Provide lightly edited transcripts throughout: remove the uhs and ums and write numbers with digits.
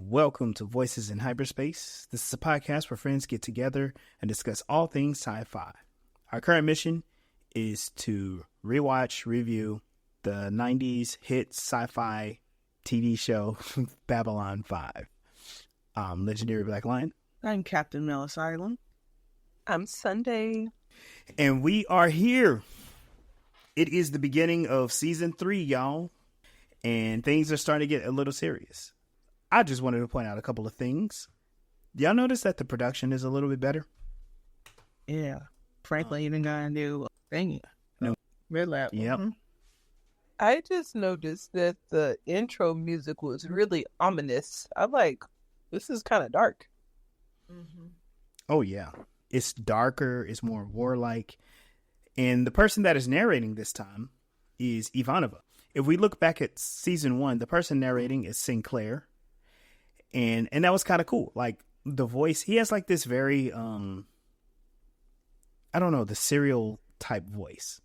Welcome to Voices in Hyperspace. This is a podcast where friends get together and discuss all things sci-fi. Our current mission is to rewatch, review the 90s hit sci-fi TV show Babylon 5. I'm Legendary Black Lion. I'm Captain Mellis Island. I'm Sunday. And we are here. It is the beginning of season 3, y'all. And things are starting to get a little serious. I just wanted to point out a couple of things. Y'all notice that the production is a little bit better? Yeah. Frankly, even got a new thing. No. Red Lab. Yep. Mm-hmm. I just noticed that the intro music was really ominous. I'm like, this is kind of dark. Mm-hmm. Oh, yeah. It's darker. It's more warlike. And the person that is narrating this time is Ivanova. If we look back at season 1, the person narrating is Sinclair. And that was kind of cool. Like the voice, he has like this very, I don't know, the serial type voice.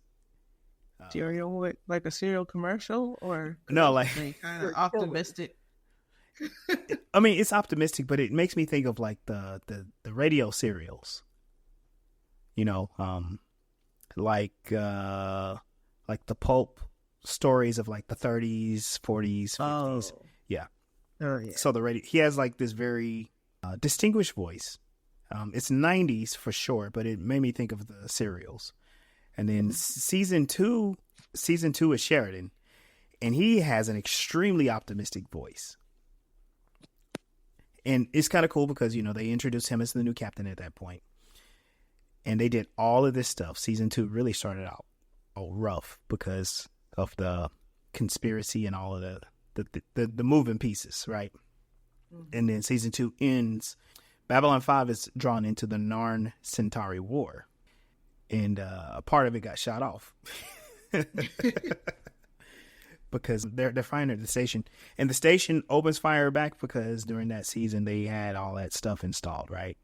Serial, like a serial commercial, or no, like kind of optimistic. I mean, it's optimistic, but it makes me think of like the radio serials. You know, like the pulp stories of like the 30s, 40s, 50s. Oh. Yeah. Oh, yeah. So he has like this very distinguished voice. It's 90s for sure, but it made me think of the serials. And then season two is Sheridan, and he has an extremely optimistic voice. And it's kind of cool because, you know, they introduced him as the new captain at that point. And they did all of this stuff. Season 2 really started out rough because of the conspiracy and all of the moving pieces, right? Mm-hmm. And then season 2 ends. Babylon 5 is drawn into the Narn Centauri War. And a part of it got shot off. Because they're firing at the station. And the station opens fire back because during that season they had all that stuff installed, right?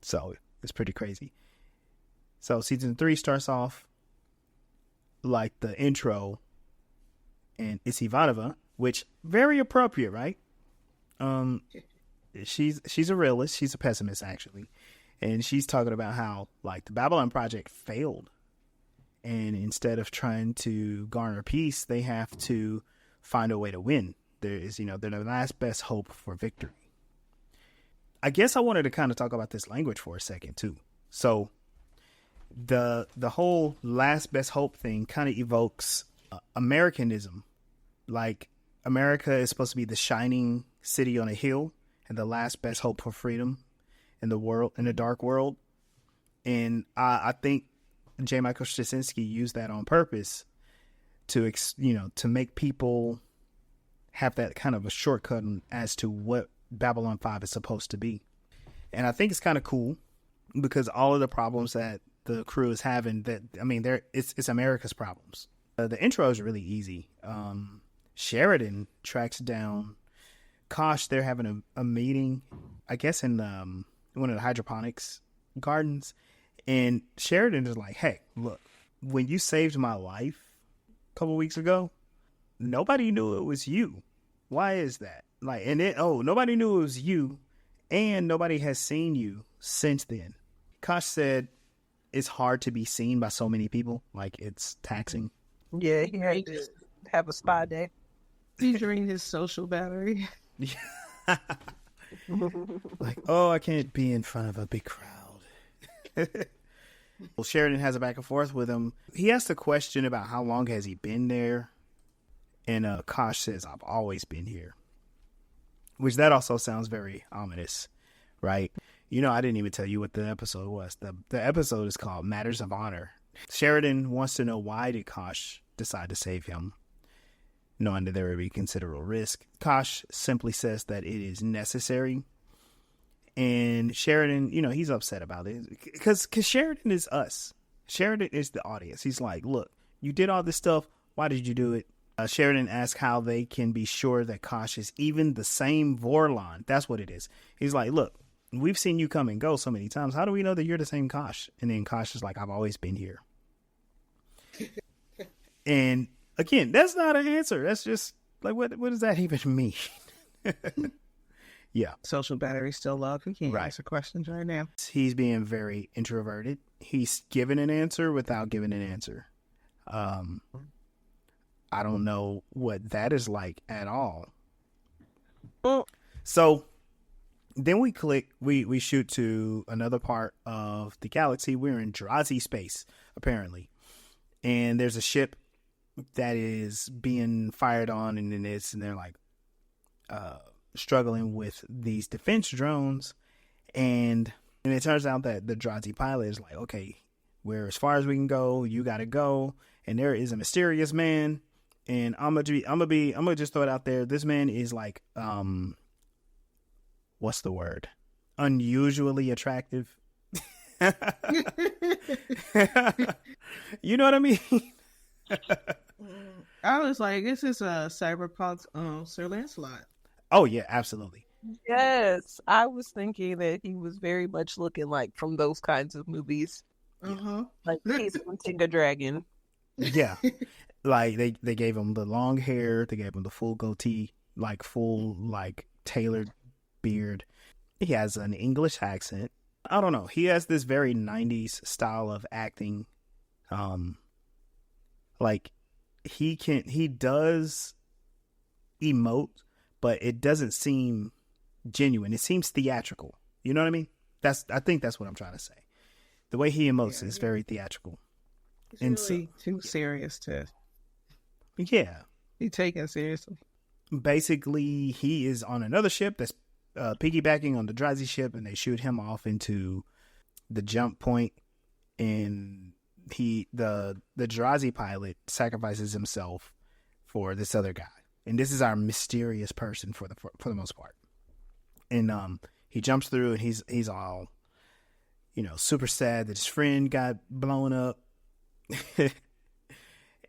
So it's pretty crazy. So season 3 starts off like the intro, and it's Ivanova, which very appropriate, right? She's a realist. She's a pessimist, actually. And she's talking about how like the Babylon Project failed. And instead of trying to garner peace, they have to find a way to win. They're the last best hope for victory. I guess I wanted to kind of talk about this language for a second too. So the whole last best hope thing kind of evokes Americanism. Like America is supposed to be the shining city on a hill and the last best hope for freedom in the dark world. And I think J. Michael Straczynski used that on purpose to make people have that kind of a shortcut as to what Babylon 5 is supposed to be. And I think it's kind of cool because all of the problems that the crew is having, it's America's problems. The intro is really easy. Sheridan tracks down Kosh. They're having a meeting, I guess, in one of the hydroponics gardens. And Sheridan is like, hey, look, when you saved my life a couple weeks ago, nobody knew it was you. Why is that? Like, and nobody knew it was you, and nobody has seen you since then. Kosh said it's hard to be seen by so many people. Like, it's taxing. Yeah, he had to have a spy day. Featuring his social battery. Like, I can't be in front of a big crowd. Well, Sheridan has a back and forth with him. He asked a question about how long has he been there. And Kosh says, I've always been here. Which that also sounds very ominous, right? You know, I didn't even tell you what the episode was. The episode is called Matters of Honor. Sheridan wants to know why did Kosh decide to save him, knowing that there would be considerable risk. Kosh simply says that it is necessary. And Sheridan, he's upset about it because Sheridan is us. Sheridan is the audience. He's like, look, you did all this stuff. Why did you do it? Sheridan asks how they can be sure that Kosh is even the same Vorlon. That's what it is. He's like, look, we've seen you come and go so many times. How do we know that you're the same Kosh? And then Kosh is like, I've always been here. And again, that's not an answer. That's just like, what does that even mean? Yeah. Social battery still low. He can't Right. answer questions right now. He's being very introverted. He's giving an answer without giving an answer. I don't know what that is like at all. Well, So then we shoot to another part of the galaxy. We're in Drazi space, apparently. And there's a ship that is being fired on, and they're like struggling with these defense drones. And it turns out that the Drazi pilot is like, okay, we're as far as we can go, you gotta go. And there is a mysterious man. And I'm gonna just throw it out there. This man is like, what's the word? Unusually attractive. You know what I mean? I was like, this is a cyberpunk Sir Lancelot. Oh yeah, absolutely. yes, I was thinking that he was very much looking like from those kinds of movies. Like he's hunting a dragon. Yeah, like they gave him the long hair, they gave him the full goatee, like full like tailored beard. He has an English accent. I don't know. He has this very 90s style of acting. Like he does emote, but it doesn't seem genuine. It seems theatrical. You know what I mean? I think that's what I'm trying to say. The way he emotes is very theatrical. And see, too serious to Yeah. be taken seriously. Basically, he is on another ship that's piggybacking on the Drazi ship, and they shoot him off into the jump point, and the Drazi pilot sacrifices himself for this other guy, and this is our mysterious person for the most part. And he jumps through, and he's all, super sad that his friend got blown up.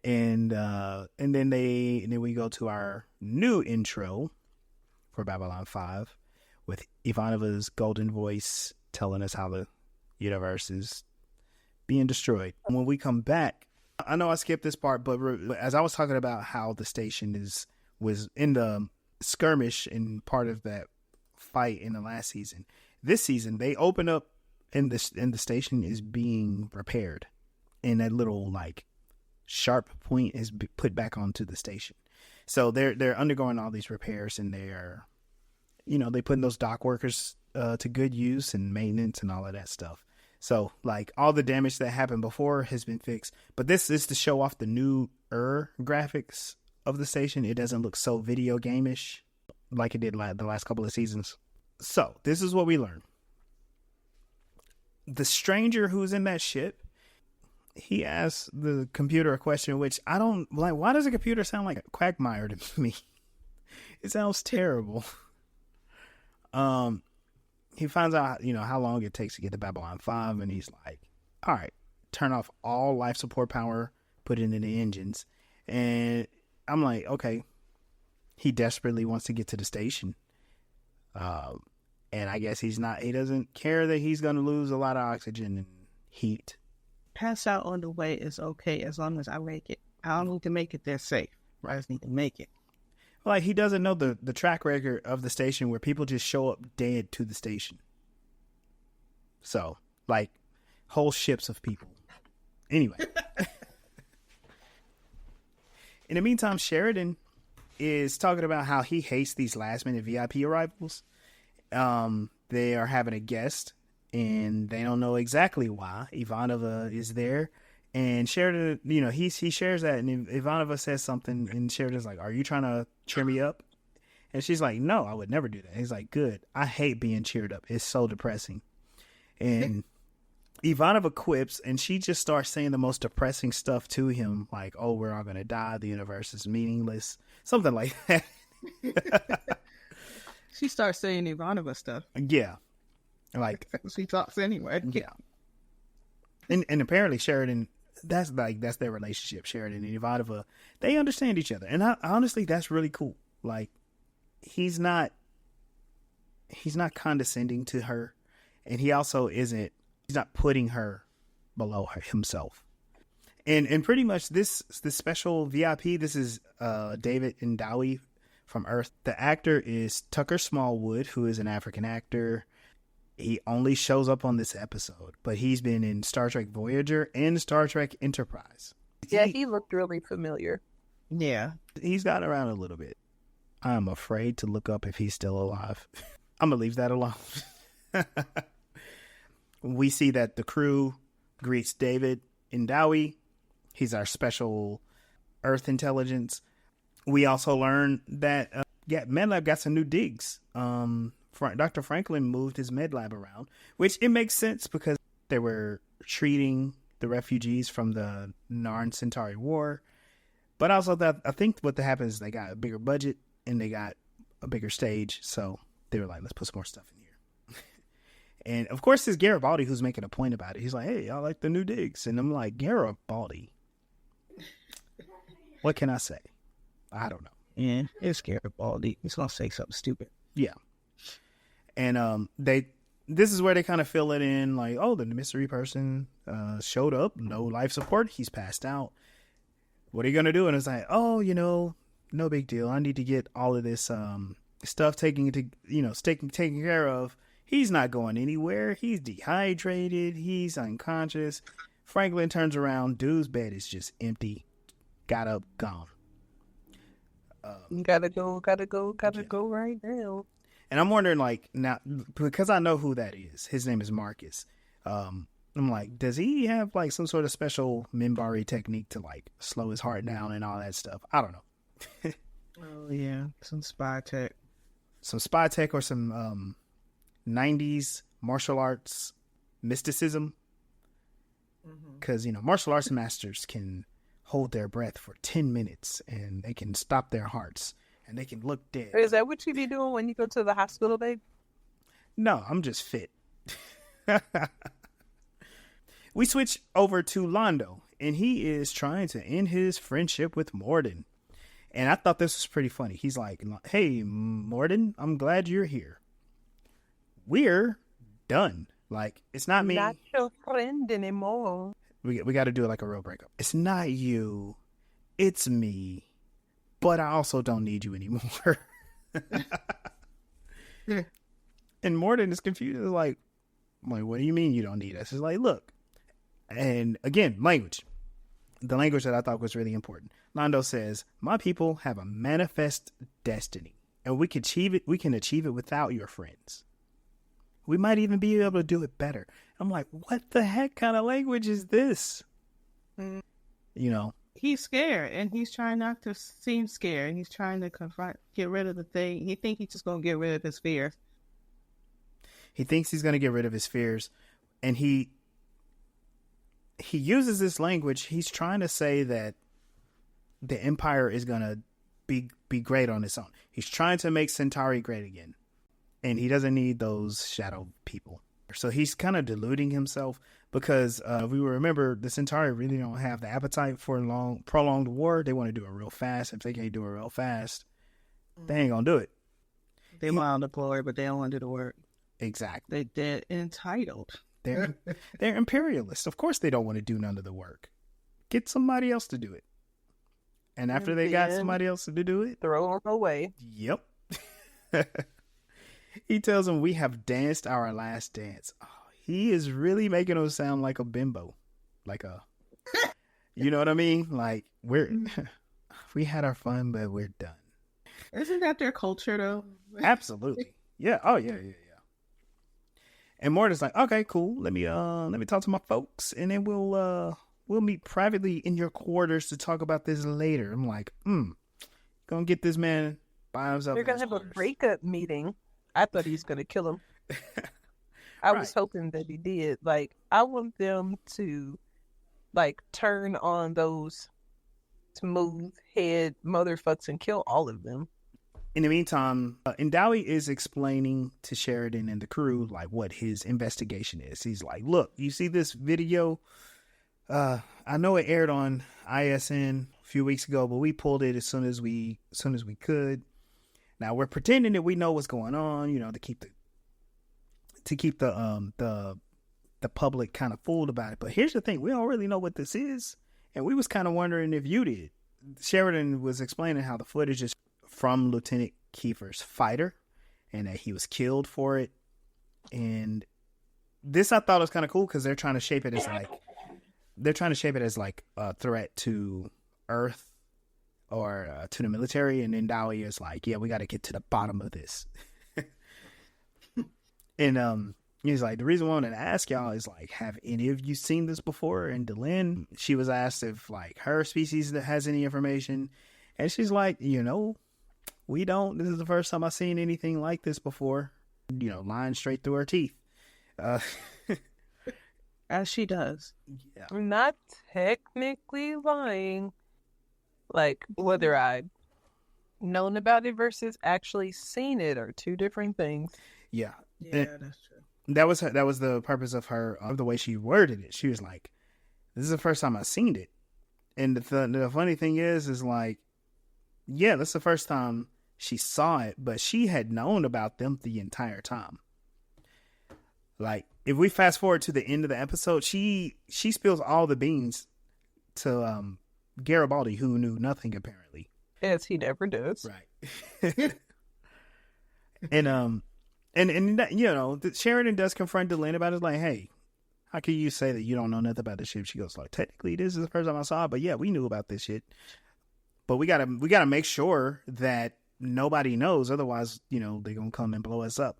and then we go to our new intro for Babylon 5 with Ivanova's golden voice telling us how the universe is being destroyed. And when we come back, I know I skipped this part, but as I was talking about how the station was in the skirmish and part of that fight in the last season, this season they open up and the station is being repaired, and that little like sharp point is put back onto the station. So they're undergoing all these repairs, and they're they putting those dock workers to good use and maintenance and all of that stuff. So like all the damage that happened before has been fixed, but this is to show off the newer graphics of the station. It doesn't look so video game-ish like it did the last couple of seasons. So this is what we learned. The stranger who's in that ship, he asks the computer a question, which I don't like. Why does a computer sound like a quagmire to me? It sounds terrible. He finds out, how long it takes to get to Babylon 5, and he's like, all right, turn off all life support power, put it in the engines. And I'm like, okay, he desperately wants to get to the station. And I guess he doesn't care that he's going to lose a lot of oxygen and heat. Pass out on the way is okay as long as I make it. I don't need to make it there safe. I just need to make it. Like, he doesn't know the track record of the station where people just show up dead to the station. So, like, whole ships of people. Anyway. In the meantime, Sheridan is talking about how he hates these last-minute VIP arrivals. They are having a guest, and they don't know exactly why. Ivanova is there. And Sheridan, he shares that, and Ivanova says something, and Sheridan's like, are you trying to cheer me up? And she's like, no, I would never do that. He's like, good. I hate being cheered up. It's so depressing. And Ivanova quips, and she just starts saying the most depressing stuff to him, like, oh, we're all going to die. The universe is meaningless. Something like that. She starts saying Ivanova stuff. Yeah. Like, she talks anyway. Yeah. And apparently Sheridan, that's their relationship. Sheridan and Ivanova, they understand each other. And honestly, that's really cool. Like, he's not condescending to her, and he's not putting her below himself. And pretty much this special VIP, this is David and Dowie from Earth. The actor is Tucker Smallwood, who is an African actor. He only shows up on this episode, but he's been in Star Trek Voyager and Star Trek Enterprise. Yeah, he looked really familiar. Yeah. He's gotten around a little bit. I'm afraid to look up if he's still alive. I'm going to leave that alone. We see that the crew greets David Indawi. He's our special Earth intelligence. We also learn that MedLab got some new digs. Dr. Franklin moved his med lab around, which it makes sense because they were treating the refugees from the Narn Centauri War. But also I think what happened is they got a bigger budget and they got a bigger stage. So they were like, let's put some more stuff in here. And of course, it's Garibaldi who's making a point about it. He's like, hey, I like the new digs. And I'm like, Garibaldi. What can I say? I don't know. Yeah, it's Garibaldi. He's going to say something stupid. Yeah. And this is where they kind of fill it in, like, oh, the mystery person showed up, no life support, he's passed out. What are you gonna do? And it's like, oh, no big deal. I need to get all of this stuff taken care of. He's not going anywhere. He's dehydrated. He's unconscious. Franklin turns around. Dude's bed is just empty. Got up, gone. Gotta go right now. And I'm wondering, like, now, because I know who that is. His name is Marcus. I'm like, does he have, like, some sort of special Minbari technique to, like, slow his heart down and all that stuff? I don't know. Oh, yeah. Some spy tech. Some spy tech or some 90s martial arts mysticism. Because, martial arts masters can hold their breath for 10 minutes and they can stop their hearts. And they can look dead. Is that what you be doing when you go to the hospital, babe? No, I'm just fit. We switch over to Londo, and he is trying to end his friendship with Morden. And I thought this was pretty funny. He's like, hey, Morden, I'm glad you're here. We're done. Like, it's not me. Not your friend anymore. We got to do it like a real breakup. It's not you. It's me. But I also don't need you anymore. And Morden is confused. Like, what do you mean you don't need us? It's like, look. And again, language. The language that I thought was really important. Londo says, my people have a manifest destiny. And we can achieve it. We can achieve it without your friends. We might even be able to do it better. I'm like, what the heck kind of language is this? He's scared, and he's trying not to seem scared. He's trying to get rid of the thing. He thinks he's just going to get rid of his fears. He thinks he's going to get rid of his fears, and he uses this language. He's trying to say that the Empire is going to be great on its own. He's trying to make Centauri great again, and he doesn't need those shadow people. So he's kind of deluding himself because we remember the Centauri really don't have the appetite for a prolonged war. They want to do it real fast. If they can't do it real fast, they ain't gonna do it. They want to deploy, but they don't want to do the work. Exactly. They're entitled. They're imperialists. Of course, they don't want to do none of the work. Get somebody else to do it. And after they got somebody else to do it, throw them away. Yep. He tells them we have danced our last dance. Oh, he is really making them sound like a bimbo. Like you know what I mean? Like we had our fun, but we're done. Isn't that their culture though? Absolutely. Yeah. Oh yeah. And Morden's like, okay, cool. Let me talk to my folks, and then we'll meet privately in your quarters to talk about this later. I'm like, gonna get this man by himself. They're gonna have a breakup meeting. I thought he was gonna kill him. I was hoping that he did. Like, I want them to, like, turn on those smooth head motherfuckers and kill all of them. In the meantime, Indawi is explaining to Sheridan and the crew, like, what his investigation is. He's like, look, you see this video? I know it aired on ISN a few weeks ago, but we pulled it as soon as we could. Now we're pretending that we know what's going on, to keep the public kind of fooled about it. But here's the thing: we don't really know what this is, and we was kind of wondering if you did. Sheridan was explaining how the footage is from Lieutenant Kiefer's fighter, and that he was killed for it. And this I thought was kind of cool because they're trying to shape it as like a threat to Earth or to the military. And then Dowie is like, yeah, we got to get to the bottom of this. And he's like, the reason I wanted to ask y'all is like, have any of you seen this before? And Delenn, she was asked if like her species has any information, and she's like, we don't. This is the first time I've seen anything like this before. Lying straight through her teeth. As she does. Yeah. I'm not technically lying. Like, whether I've known about it versus actually seen it are two different things. Yeah. Yeah, that's true. That was the purpose of the way she worded it. She was like, this is the first time I've seen it. And the funny thing is like, yeah, that's the first time she saw it, but she had known about them the entire time. Like, if we fast forward to the end of the episode, she spills all the beans to Garibaldi, who knew nothing apparently. As he never does. Right. And Sheridan does confront Delenn about it. Like, hey, how can you say that you don't know nothing about this ship? She goes like, technically, this is the first time I saw it, but yeah, we knew about this shit. But we gotta make sure that nobody knows. Otherwise, they're gonna come and blow us up.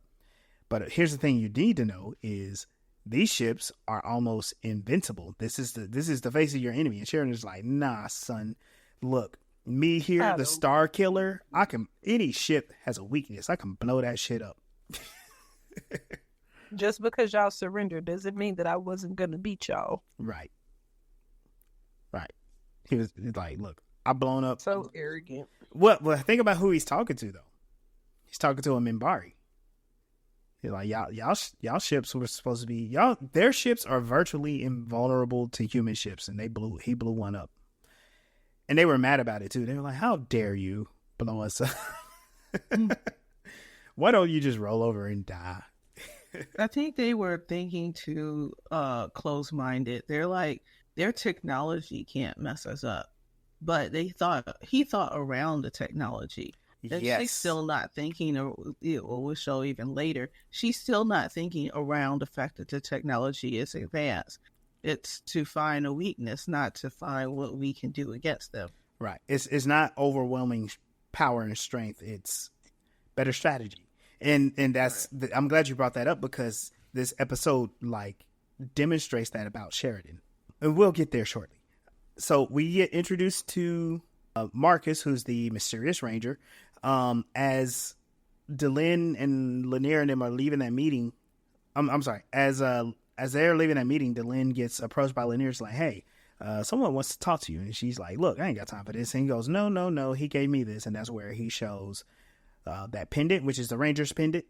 But here's the thing you need to know is these ships are almost invincible. This is the face of your enemy. And Sheridan's like, nah, son, look, me here, the Star Killer, any ship has a weakness. I can blow that shit up. Just because y'all surrendered doesn't mean that I wasn't gonna beat y'all. Right. He was like, look, I've blown up. So arrogant. Well, think about who he's talking to though. He's talking to a Minbari. He's like, y'all ships were supposed to be their ships are virtually invulnerable to human ships, and he blew one up. And they were mad about it too. They were like, how dare you blow us up? Why don't you just roll over and die? I think they were thinking too close-minded. They're like, their technology can't mess us up. But he thought around the technology. Yes. She's still not thinking, or we'll show even later, she's still not thinking around the fact that the technology is advanced. It's to find a weakness, not to find what we can do against them. Right. It's not overwhelming power and strength. It's better strategy. And that's right. I'm glad you brought that up because this episode like demonstrates that about Sheridan. And we'll get there shortly. So we get introduced to Marcus, who's the mysterious ranger. As Delenn and Lanier and them are leaving that meeting, I'm sorry. As they're leaving that meeting, Delenn gets approached by Lanier. It's like, hey, someone wants to talk to you. And she's like, look, I ain't got time for this. And he goes, no, he gave me this. And that's where he shows that pendant, which is the Ranger's pendant.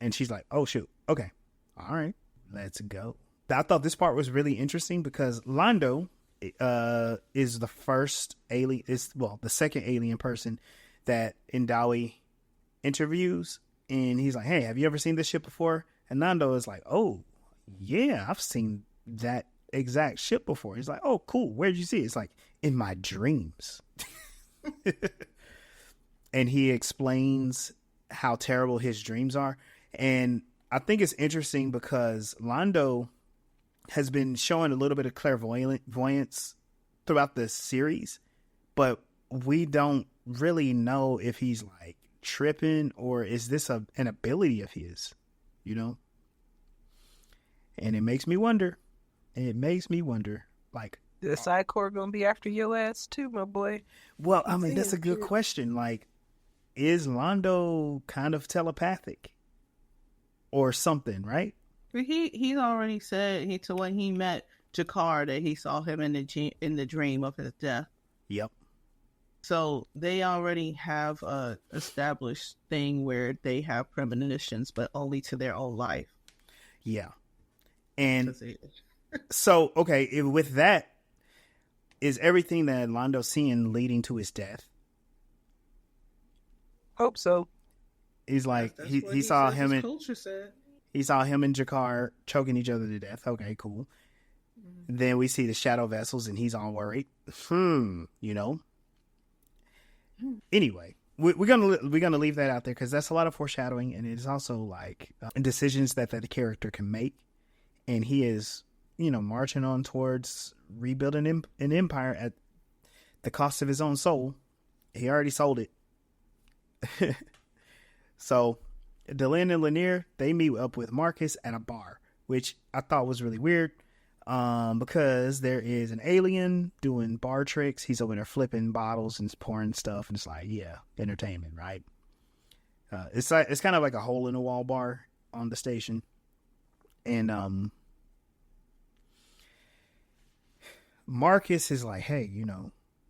And she's like, oh, shoot. Okay. All right. Let's go. I thought this part was really interesting because Londo is the first alien, the second alien person that Indawi interviews. And he's like, hey, have you ever seen this ship before? And Nando is like, oh, yeah, I've seen that exact ship before. He's like, oh, cool. Where'd you see it? It's like, in my dreams. And he explains how terrible his dreams are. And I think it's interesting because Londo has been showing a little bit of clairvoyance throughout the series, but we don't really know if he's like tripping or is this an ability of his, And it makes me wonder. Like, the Psi Corps gonna be after your ass too, my boy. Well, I mean, that's a good question. Like, is Londo kind of telepathic or something, right? He's already said when he met Jakar that he saw him in the dream of his death. Yep. So they already have a established thing where they have premonitions, but only to their own life. Yeah. And so, okay, with that, is everything that Londo's seeing leading to his death? Hope so. He's like, he saw him in culture said. He saw him and Jakar choking each other to death. Okay, cool. Mm-hmm. Then we see the shadow vessels and he's all worried. Anyway, we're gonna leave that out there because that's a lot of foreshadowing, and it is also like decisions that the character can make, and he is, marching on towards rebuilding an empire at the cost of his own soul. He already sold it. So Delenn and Lanier, they meet up with Marcus at a bar, which I thought was really weird. Because there is an alien doing bar tricks. He's over there flipping bottles and pouring stuff, and it's like, yeah, entertainment, right? It's kind of like a hole in the wall bar on the station, and Marcus is like, hey,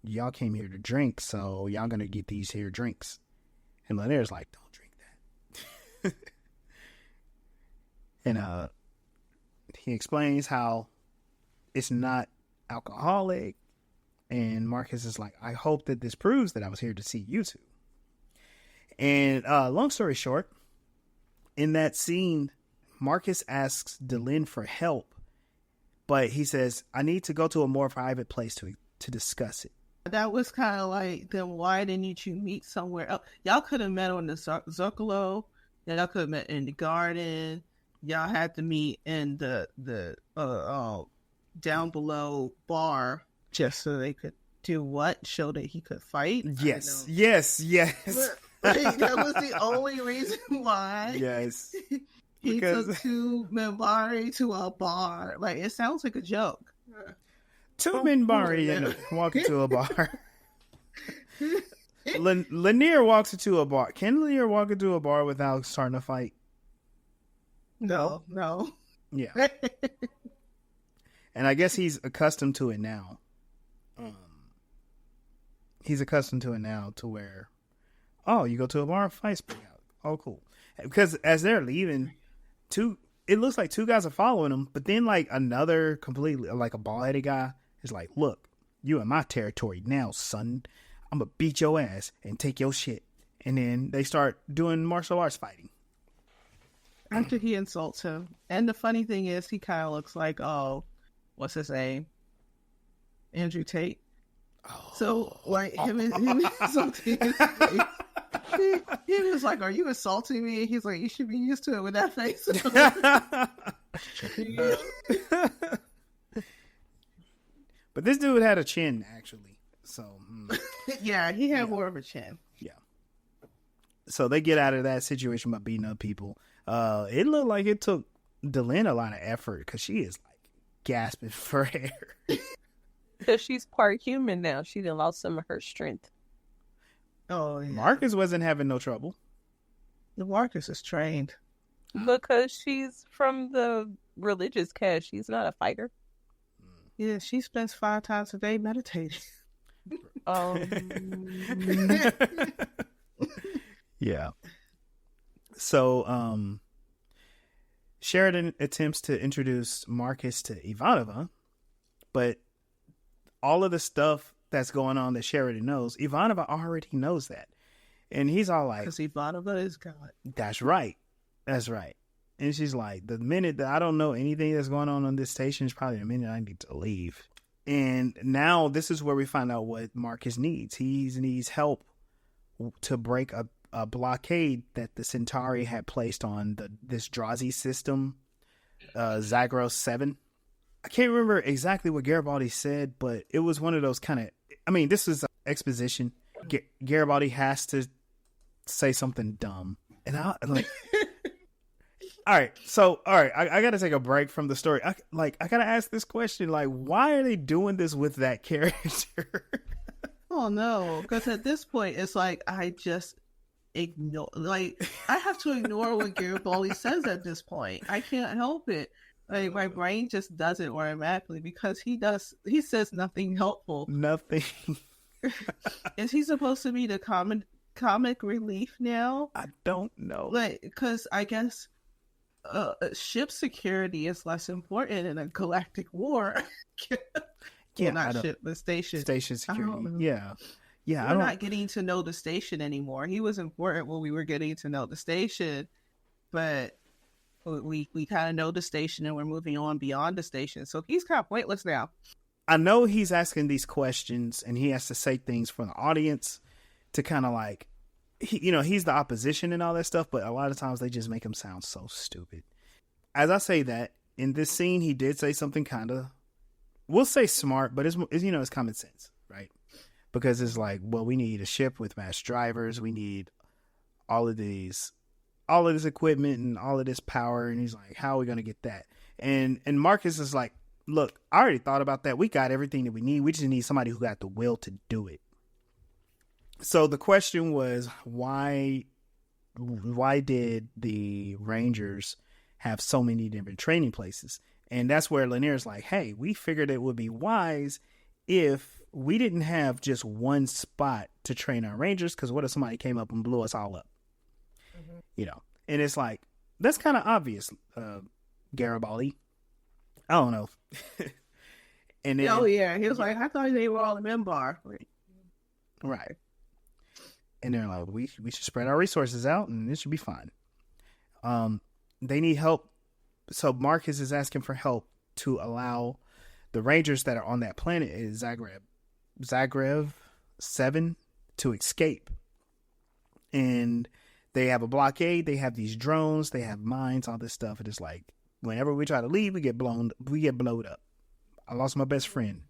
y'all came here to drink, so y'all gonna get these here drinks, and Lanier's like, don't drink that, and he explains how it's not alcoholic, and Marcus is like, I hope that this proves that I was here to see you two. And long story short, in that scene, Marcus asks Delenn for help, but he says, I need to go to a more private place to discuss it. That was kind of like, then why didn't you meet somewhere else? Y'all could have met on the Zocalo. Y'all could have met in the garden. Y'all had to meet in the down below bar just so they could do what? Show that he could fight? Yes. But, that was the only reason why. Yes. He took two Minbari to a bar. Like, it sounds like a joke. Two Minbari walk into a bar. Lanier walks into a bar. Can Lanier walk into a bar without starting a fight? No. Yeah. And I guess he's accustomed to it now. He's accustomed to it now to where, you go to a bar, fights break out. Oh, cool. Because as they're leaving, it looks like two guys are following them, but then like another completely, like a bald-headed guy is like, look, you in my territory now, son. I'm going to beat your ass and take your shit. And then they start doing martial arts fighting. After he insults him. And the funny thing is, he kind of looks like, what's his name? Andrew Tate. Oh. So, like, him insulting his face. He was like, are you insulting me? He's like, you should be used to it with that face. But this dude had a chin, actually. So, yeah, he had more of a chin. Yeah. So they get out of that situation by beating up people. It looked like it took Delenn a lot of effort because she is like gasping for air. Because she's part human now. She done lost some of her strength. Oh, yeah. Marcus wasn't having no trouble. Marcus is trained. Because she's from the religious caste. She's not a fighter. Yeah, she spends 5 times a day meditating. Yeah. So, Sheridan attempts to introduce Marcus to Ivanova, but all of the stuff that's going on that Sheridan knows, Ivanova already knows that. And he's all like, because Ivanova is God. That's right. And she's like, the minute that I don't know anything that's going on this station is probably the minute I need to leave. And now this is where we find out what Marcus needs. He needs help to break a blockade that the Centauri had placed on this Drazi system, Zagros 7. I can't remember exactly what Garibaldi said, but it was one of those kind of, this is exposition. Garibaldi has to say something dumb. And I like, all right. I got to take a break from the story. I got to ask this question. Like, why are they doing this with that character? Oh no. Because at this point, it's like, I just ignore, like, I have to ignore what Garibaldi says at this point. I can't help it. Like, my brain just does it automatically because he says nothing helpful. Nothing. Is he supposed to be the comic relief now? I don't know. Like, because I guess ship security is less important in a galactic war. Yeah, not ship, but station security. Yeah. We're not getting to know the station anymore. He was important when we were getting to know the station, but we kind of know the station and we're moving on beyond the station. So he's kind of pointless now. I know he's asking these questions and he has to say things for the audience to kind of like he's the opposition and all that stuff, but a lot of times they just make him sound so stupid. As I say that, in this scene, he did say something kind of, we'll say smart, but it's it's common sense, right? Because it's like, well, we need a ship with mass drivers. We need all of this equipment and all of this power. And he's like, how are we going to get that? And Marcus is like, look, I already thought about that. We got everything that we need. We just need somebody who got the will to do it. So the question was, why did the Rangers have so many different training places? And that's where Lanier's like, hey, we figured it would be wise if we didn't have just one spot to train our Rangers, because what if somebody came up and blew us all up? Mm-hmm. And it's like, that's kind of obvious, Garibaldi. I don't know. And then, he was like, I thought they were all in Membar. Right. And they're like, we should spread our resources out and it should be fine. They need help. So Marcus is asking for help to allow the Rangers that are on that planet is Zagreb 7 to escape. And they have a blockade. They have these drones. They have mines, all this stuff. And it's like, whenever we try to leave, we get blown up. I lost my best friend.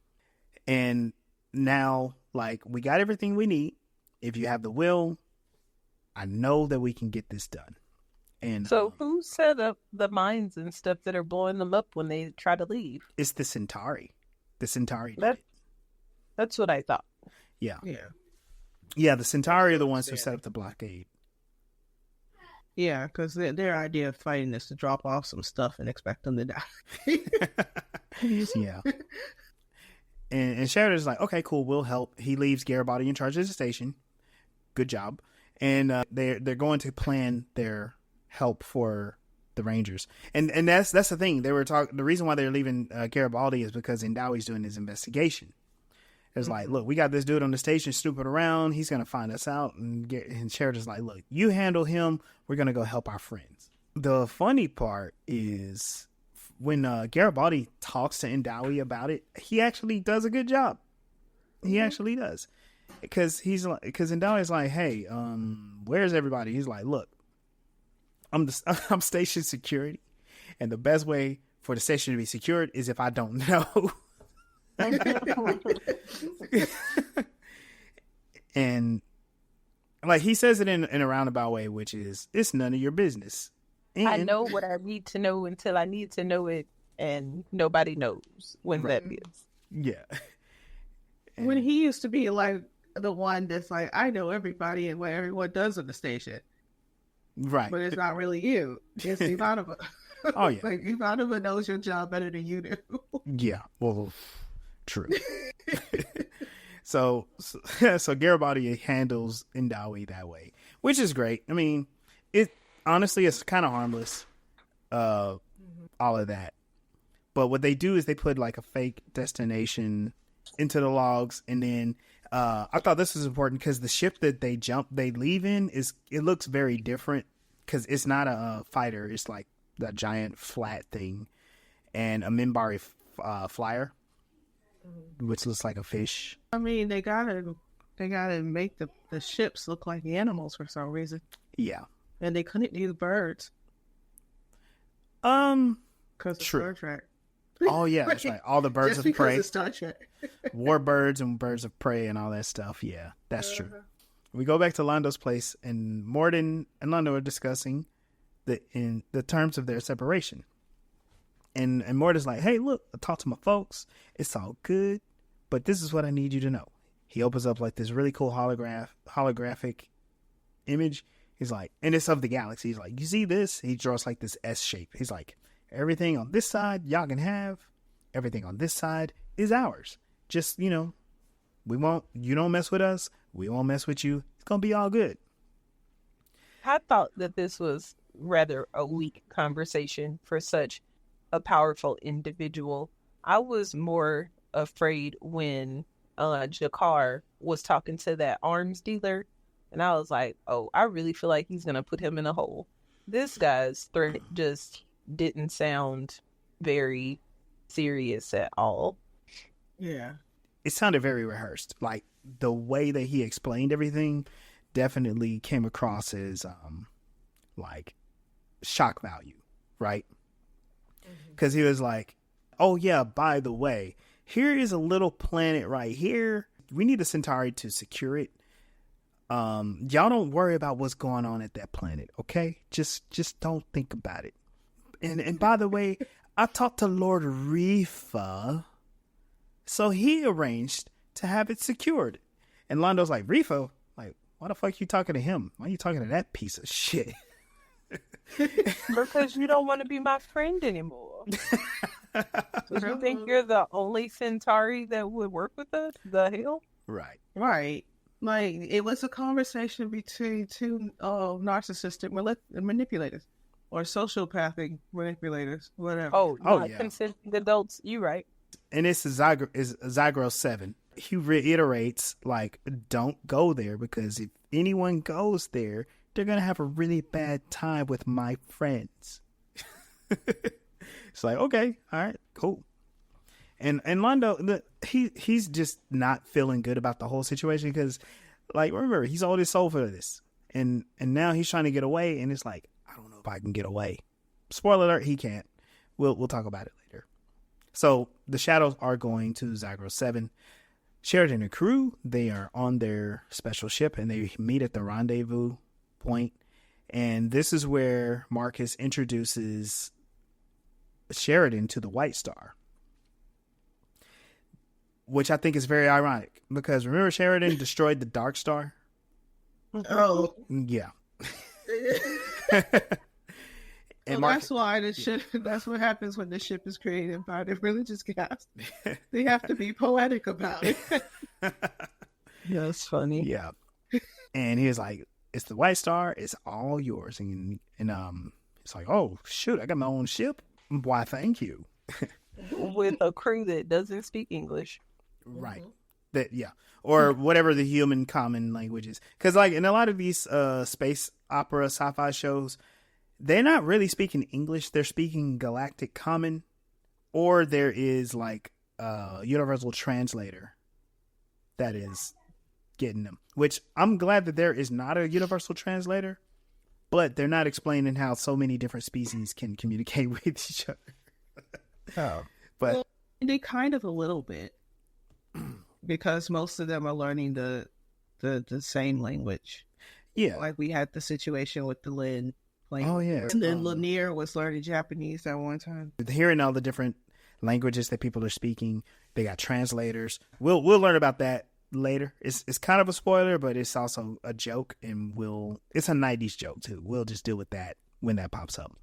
And now, like, we got everything we need. If you have the will, I know that we can get this done. And so who set up the mines and stuff that are blowing them up when they try to leave? It's the Centauri. The Centauri did it. That's what I thought. Yeah. The Centauri are the ones who set up the blockade. Yeah, because their idea of fighting is to drop off some stuff and expect them to die. Yeah. And Sheridan's like, okay, cool, we'll help. He leaves Garibaldi in charge of the station. Good job. And they're going to plan their help for the Rangers. And that's the thing. They were talking. The reason why they're leaving Garibaldi is because Indawi's doing his investigation. It's like, look, we got this dude on the station snooping around. He's going to find us out. And Sheridan's like, look, you handle him. We're going to go help our friends. The funny part is when Garibaldi talks to Indawi about it, he actually does a good job. He actually does. Because Indawi's like, hey, where's everybody? He's like, look, I'm station security. And the best way for the station to be secured is if I don't know. And like he says it in a roundabout way, which is, it's none of your business. And I know what I need to know until I need to know it, and nobody knows when that is. Yeah. When he used to be like the one that's like, I know everybody and what everyone does in the station. Right. But it's not really you. It's Ivanova. Oh, yeah. Like, Ivanova knows your job better than you do. Yeah. Well, true. So Garibaldi handles Indawi that way, which is great. I mean, honestly, it's kind of harmless, all of that. But what they do is they put like a fake destination into the logs, and then I thought this was important because the ship that they leave in it looks very different because it's not a fighter. It's like that giant flat thing, and a Minbari flyer, which looks like a fish. I mean, they gotta make the ships look like animals for some reason. Yeah. And they couldn't use birds. Because of Star Trek. Oh yeah, that's right. All the birds Just of prey. Because of Star Trek. War birds and birds of prey and all that stuff. Yeah, that's true. We go back to Lando's place, and Morden and Lando are discussing the terms of their separation. And Morden's like, hey, look, I talked to my folks. It's all good, but this is what I need you to know. He opens up like this really cool holographic image. He's like, and it's of the galaxy. He's like, you see this? He draws like this S shape. He's like, everything on this side y'all can have. Everything on this side is ours. Just, you don't mess with us. We won't mess with you. It's going to be all good. I thought that this was rather a weak conversation for such a powerful individual. I was more afraid when Jakar was talking to that arms dealer, and I was like, oh, I really feel like he's going to put him in a hole. This guy's threat just didn't sound very serious at all. Yeah. It sounded very rehearsed. Like the way that he explained everything definitely came across as like shock value, right? Because he was like, oh yeah, by the way, here is a little planet right here. We need a Centauri to secure it. Y'all don't worry about what's going on at that planet, okay? Just don't think about it. And by the way, I talked to Lord Rifa, so he arranged to have it secured. And Londo's like, Rifa? Like, why the fuck you talking to him? Why are you talking to that piece of shit? Because you don't want to be my friend anymore. You think you're the only Centauri that would work with us? The hell? Right. Like, it was a conversation between two narcissistic manipulators or sociopathic manipulators, whatever. Oh, yeah. Consenting adults. You right. And it's Zygros 7. He reiterates, like, don't go there, because if anyone goes there, they're going to have a really bad time with my friends. It's like, okay, all right, cool. And Londo, he's just not feeling good about the whole situation, because, like, remember, he's sold his soul for this. And now he's trying to get away, and it's like, I don't know if I can get away. Spoiler alert, he can't. We'll talk about it later. So the Shadows are going to Zygros 7. Sheridan and crew, they are on their special ship, and they meet at the rendezvous point. And this is where Marcus introduces Sheridan to the White Star, which I think is very ironic, because remember, Sheridan destroyed the Dark Star? Oh. Yeah. And that's why the ship, that's what happens when the ship is created by the religious cast. They have to be poetic about it. That's funny. Yeah. And he was like, it's the White Star, it's all yours. And it's like, oh shoot, I got my own ship. Why, thank you. With a crew that doesn't speak English. Right. That, yeah. Or whatever the human common language is. Because, like, in a lot of these space opera sci-fi shows, they're not really speaking English. They're speaking Galactic Common. Or there is, like, a universal translator that is getting them. Which, I'm glad that there is not a universal translator. But they're not explaining how so many different species can communicate with each other. Oh. But well, they kind of a little bit. Because most of them are learning the same language. Yeah. Like we had the situation with the Lin playing. Oh, yeah. And then Lanier was learning Japanese at one time. Hearing all the different languages that people are speaking, they got translators. We'll learn about that later. It's kind of a spoiler, but it's also a joke, and it's a 90s joke too. We'll just deal with that when that pops up.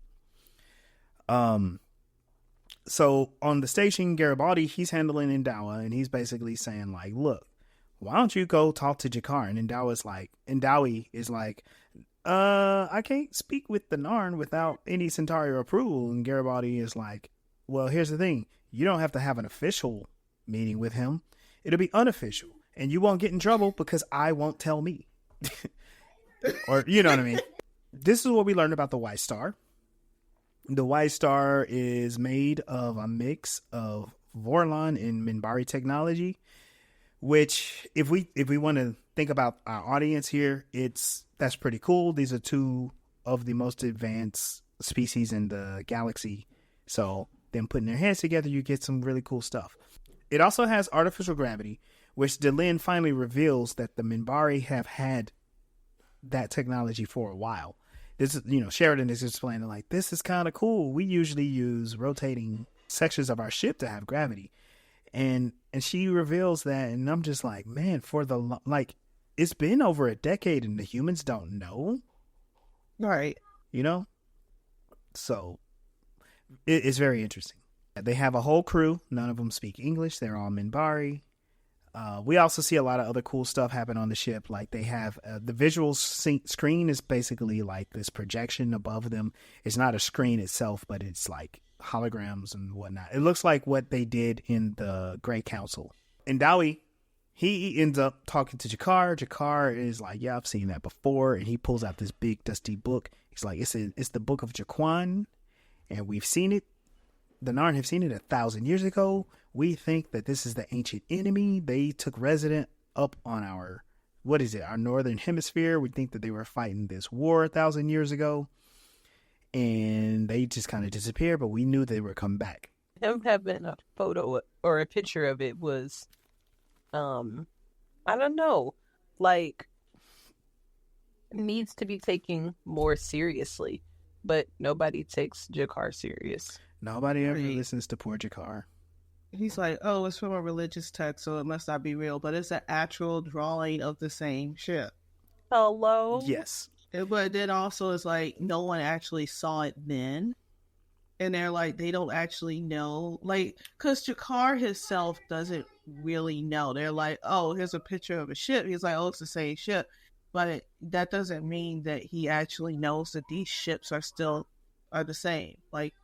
So on the station, Garibaldi, he's handling Indawa, and he's basically saying, like, look, why don't you go talk to Jakar? And Indawi is like, I can't speak with the Narn without any Centauri approval. And Garibaldi is like, well, here's the thing. You don't have to have an official meeting with him. It'll be unofficial, and you won't get in trouble because I won't tell me. Or, you know what I mean? This is what we learned about the White Star. The White Star is made of a mix of Vorlon and Minbari technology, which, if we want to think about our audience here, that's pretty cool. These are two of the most advanced species in the galaxy. So them putting their hands together, you get some really cool stuff. It also has artificial gravity, which Delenn finally reveals that the Minbari have had that technology for a while. This is, Sheridan is explaining, like, this is kind of cool. We usually use rotating sections of our ship to have gravity. And she reveals that, and I'm just like, man, it's been over a decade and the humans don't know. Right. So it's very interesting. They have a whole crew. None of them speak English. They're all Minbari. We also see a lot of other cool stuff happen on the ship. Like they have the visual screen is basically like this projection above them. It's not a screen itself, but it's like holograms and whatnot. It looks like what they did in the Grey Council. And Dowie, he ends up talking to Jakar. Jakar is like, yeah, I've seen that before. And he pulls out this big dusty book. He's like, it's the book of Jaquan, and we've seen it. The Narn have seen it 1,000 years ago. We think that this is the ancient enemy. They took resident up on our what is it? Our northern hemisphere. We think that they were fighting this war 1,000 years ago, and they just kind of disappeared. But we knew they were coming back. Him having a photo or a picture of it was, I don't know, like, needs to be taken more seriously. But nobody takes Jakar serious. Nobody ever listens to poor Jakar. He's like, oh, it's from a religious text, so it must not be real. But it's an actual drawing of the same ship. Hello? Yes. But then also it's like no one actually saw it then. And they're like, they don't actually know. Like, because Jakar himself doesn't really know. They're like, oh, here's a picture of a ship. He's like, oh, it's the same ship. But that doesn't mean that he actually knows that these ships are the same. Like,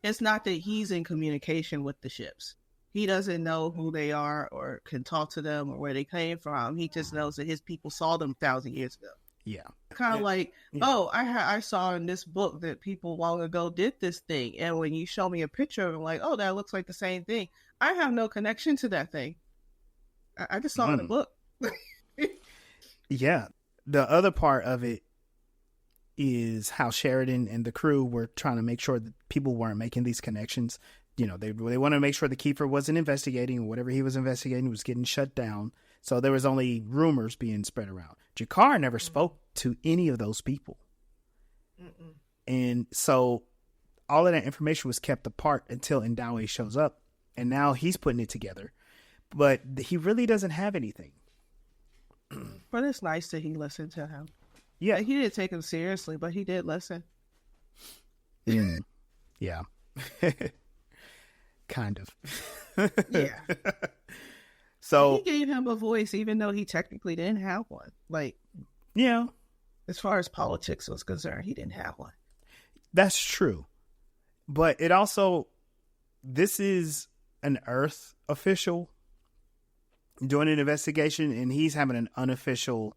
it's not that he's in communication with the ships. He doesn't know who they are or can talk to them or where they came from. He just knows that his people saw them 1,000 years ago. Yeah. Kind of like, oh, I saw in this book that people long ago did this thing. And when you show me a picture of it, I'm like, oh, that looks like the same thing. I have no connection to that thing. I just saw it in a book. Yeah. The other part of it is how Sheridan and the crew were trying to make sure that people weren't making these connections. You know, they wanted to make sure the Keeper wasn't investigating, or whatever he was investigating was getting shut down. So there was only rumors being spread around. Jakar never spoke to any of those people. And so all of that information was kept apart until Ndawe shows up. And now he's putting it together. But he really doesn't have anything. But it's nice that he listened to him. Yeah. He didn't take him seriously, but he did listen. Yeah. Kind of. Yeah. So he gave him a voice, even though he technically didn't have one. Like, yeah, as far as politics was concerned, he didn't have one. That's true. But it also, this is an Earth official doing an investigation, and he's having an unofficial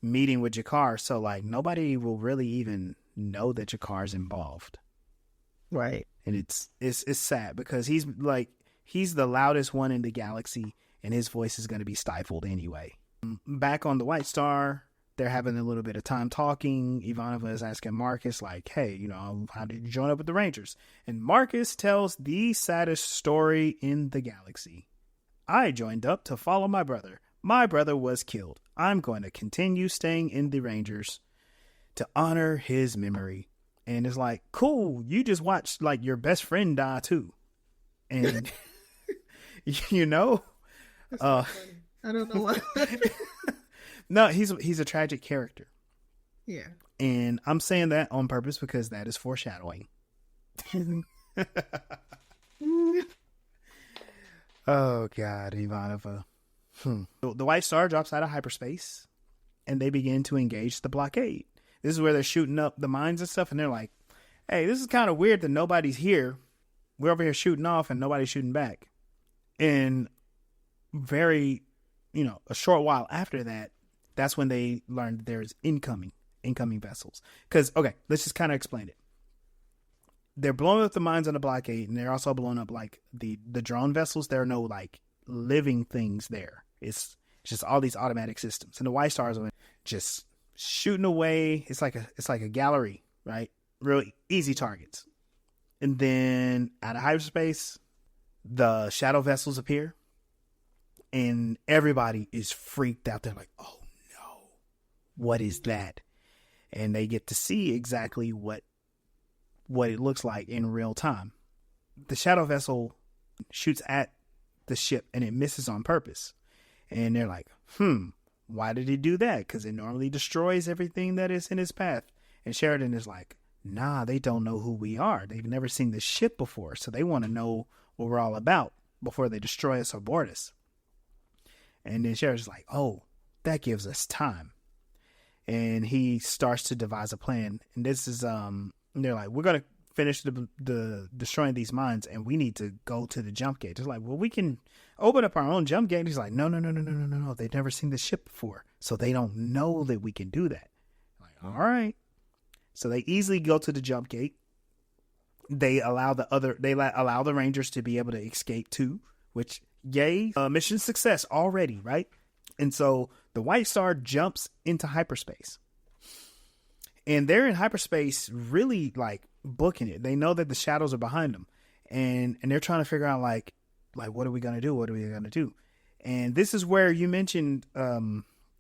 meeting with Jakar. So, like, nobody will really even know that Jakar's involved. Right. And it's sad because he's the loudest one in the galaxy, and his voice is going to be stifled anyway. Back on the White Star, they're having a little bit of time talking. Ivanova is asking Marcus, like, hey, you know, how did you join up with the Rangers? And Marcus tells the saddest story in the galaxy. I joined up to follow my brother. My brother was killed. I'm going to continue staying in the Rangers to honor his memory. And it's like, cool, you just watched, like, your best friend die, too. And, you know... I don't know why. No, he's a tragic character. Yeah. And I'm saying that on purpose because that is foreshadowing. Oh, God, Ivanova. The White Star drops out of hyperspace, and they begin to engage the blockade. This is where they're shooting up the mines and stuff, and they're like, hey, this is kind of weird that nobody's here. We're over here shooting off, and nobody's shooting back. And very, a short while after that, that's when they learned that there's incoming vessels. Because, okay, let's just kind of explain it. They're blowing up the mines on the blockade, and they're also blowing up, like, the drone vessels. There are no, like, living things there. It's just all these automatic systems. And the White Stars are just shooting away. It's like a gallery, right? Really easy targets. And then out of hyperspace, the shadow vessels appear. And everybody is freaked out. They're like, oh no, what is that? And they get to see exactly what it looks like in real time. The shadow vessel shoots at the ship and it misses on purpose. And they're like, why did he do that? Because it normally destroys everything that is in its path. And Sheridan is like, nah, they don't know who we are. They've never seen the ship before. So they want to know what we're all about before they destroy us or board us. And then Sheridan's like, oh, that gives us time. And he starts to devise a plan. And this is, they're like, we're going to finish the destroying these mines, and we need to go to the jump gate. It's like, well, we can open up our own jump gate. He's like, no. They've never seen the ship before, so they don't know that we can do that. I'm like, all right. So they easily go to the jump gate. They allow the Rangers to be able to escape too, which, yay, mission success already, right? And so the White Star jumps into hyperspace. And they're in hyperspace really like booking it. They know that the shadows are behind them. And they're trying to figure out like what are we going to do? What are we going to do? And this is where you mentioned,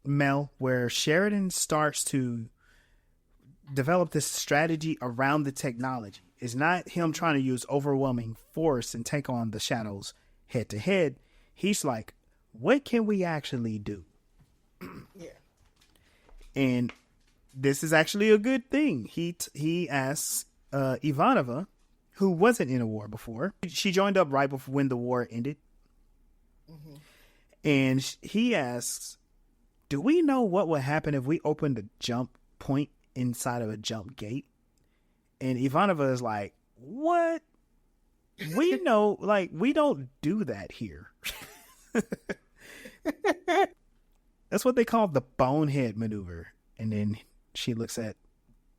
Mel, where Sheridan starts to develop this strategy around the technology. It's not him trying to use overwhelming force and take on the shadows head to head. He's like, what can we actually do? Yeah. And this is actually a good thing. He asks Ivanova, who wasn't in a war before. She joined up right before when the war ended. Mm-hmm. And he asks, do we know what would happen if we opened a jump point inside of a jump gate? And Ivanova is like, what? We know, like, we don't do that here. That's what they call the bonehead maneuver. And then she looks at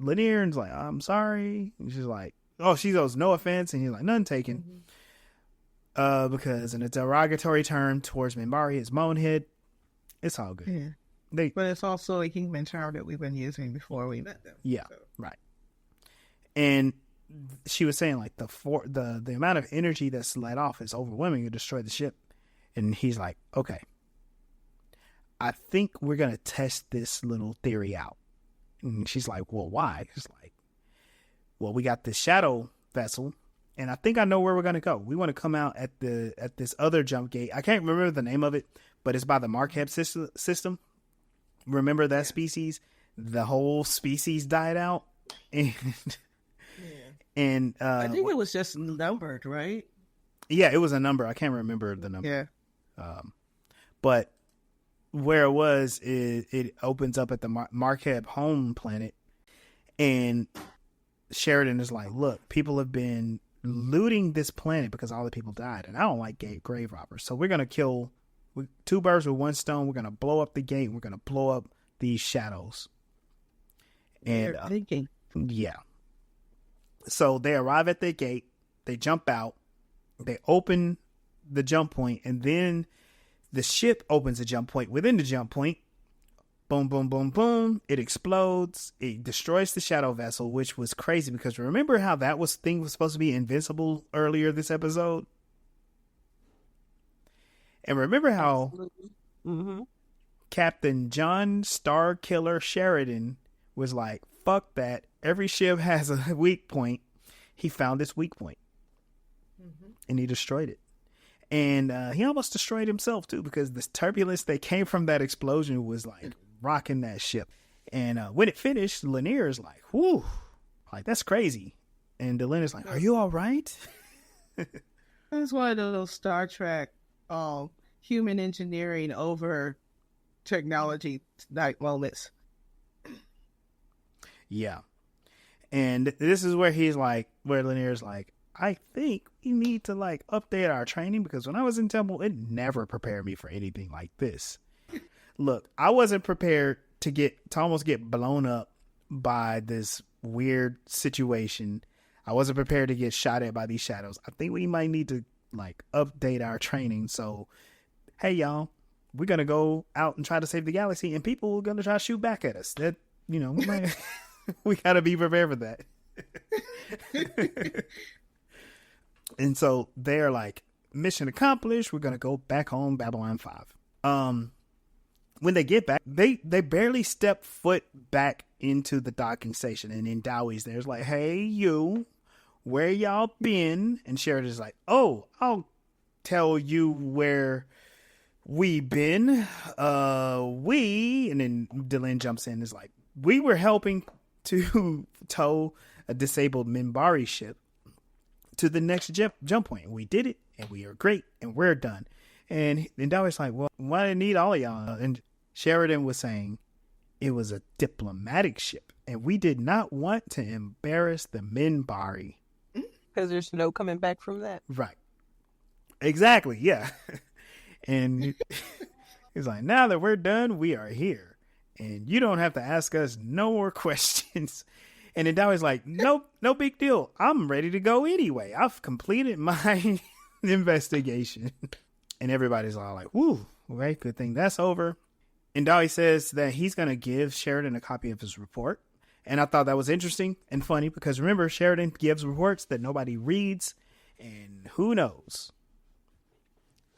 Lanier and's like, I'm sorry. And she's like, oh, she goes, no offense. And he's like, none taken. Mm-hmm. Because in a derogatory term towards Minbari is bonehead. It's all good. Yeah. But it's also a human term that we've been using before we met them. Yeah, so. Right. And she was saying like the amount of energy that's let off is overwhelming to destroy the ship. And he's like, okay, I think we're going to test this little theory out. And she's like, well, why? He's like, well, we got this shadow vessel and I think I know where we're going to go. We want to come out at this other jump gate. I can't remember the name of it, but it's by the Marqueb system. Remember that species? The whole species died out. And I think it was just numbered, right? Yeah, it was a number. I can't remember the number. Yeah. But where it was, it opens up at the Marqueb home planet. And Sheridan is like, look, people have been looting this planet because all the people died. And I don't like grave robbers. So we're going to kill two birds with one stone. We're going to blow up the gate. We're going to blow up these shadows. And thinking. Yeah. So they arrive at the gate. They jump out. They open the jump point. And then the ship opens a jump point within the jump point. Boom, boom, boom, boom. It explodes. It destroys the shadow vessel, which was crazy because remember how that thing was supposed to be invincible earlier this episode? And remember how Captain John Starkiller Sheridan was like, fuck that. Every ship has a weak point. He found this weak point. And he destroyed it. And he almost destroyed himself too because the turbulence that came from that explosion was like rocking that ship. And when it finished, Lanier is like, whew, like that's crazy. And Delana's like, are you all right? That's one of those Star Trek human engineering over technology night moments. Yeah. And this is where where Lanier's like, I think we need to like update our training because when I was in Temple, it never prepared me for anything like this. Look, I wasn't prepared to almost get blown up by this weird situation. I wasn't prepared to get shot at by these shadows. I think we might need to like update our training. So, hey y'all, we're going to go out and try to save the galaxy and people are going to try to shoot back at us. That, we might, we got to be prepared for that. And so they're like, mission accomplished. We're going to go back home, Babylon 5. When they get back, they barely step foot back into the docking station. And then Dowie's there's like, hey, you, where y'all been? And Sheridan's like, oh, I'll tell you where we been. And then Dylan jumps in and is like, we were helping to tow a disabled Minbari ship to the next jump point. We did it, and we are great, and we're done. And Dowie's like, well, why did I need all of y'all? And Sheridan was saying it was a diplomatic ship, and we did not want to embarrass the Minbari. Because there's no coming back from that. Right. Exactly, yeah. And he's like, now that we're done, we are here. And you don't have to ask us no more questions. And then Dowie's like, nope, no big deal. I'm ready to go anyway. I've completed my investigation. And everybody's all like, woo, right, good thing that's over. Indawi says that he's going to give Sheridan a copy of his report. And I thought that was interesting and funny because remember, Sheridan gives reports that nobody reads. And who knows?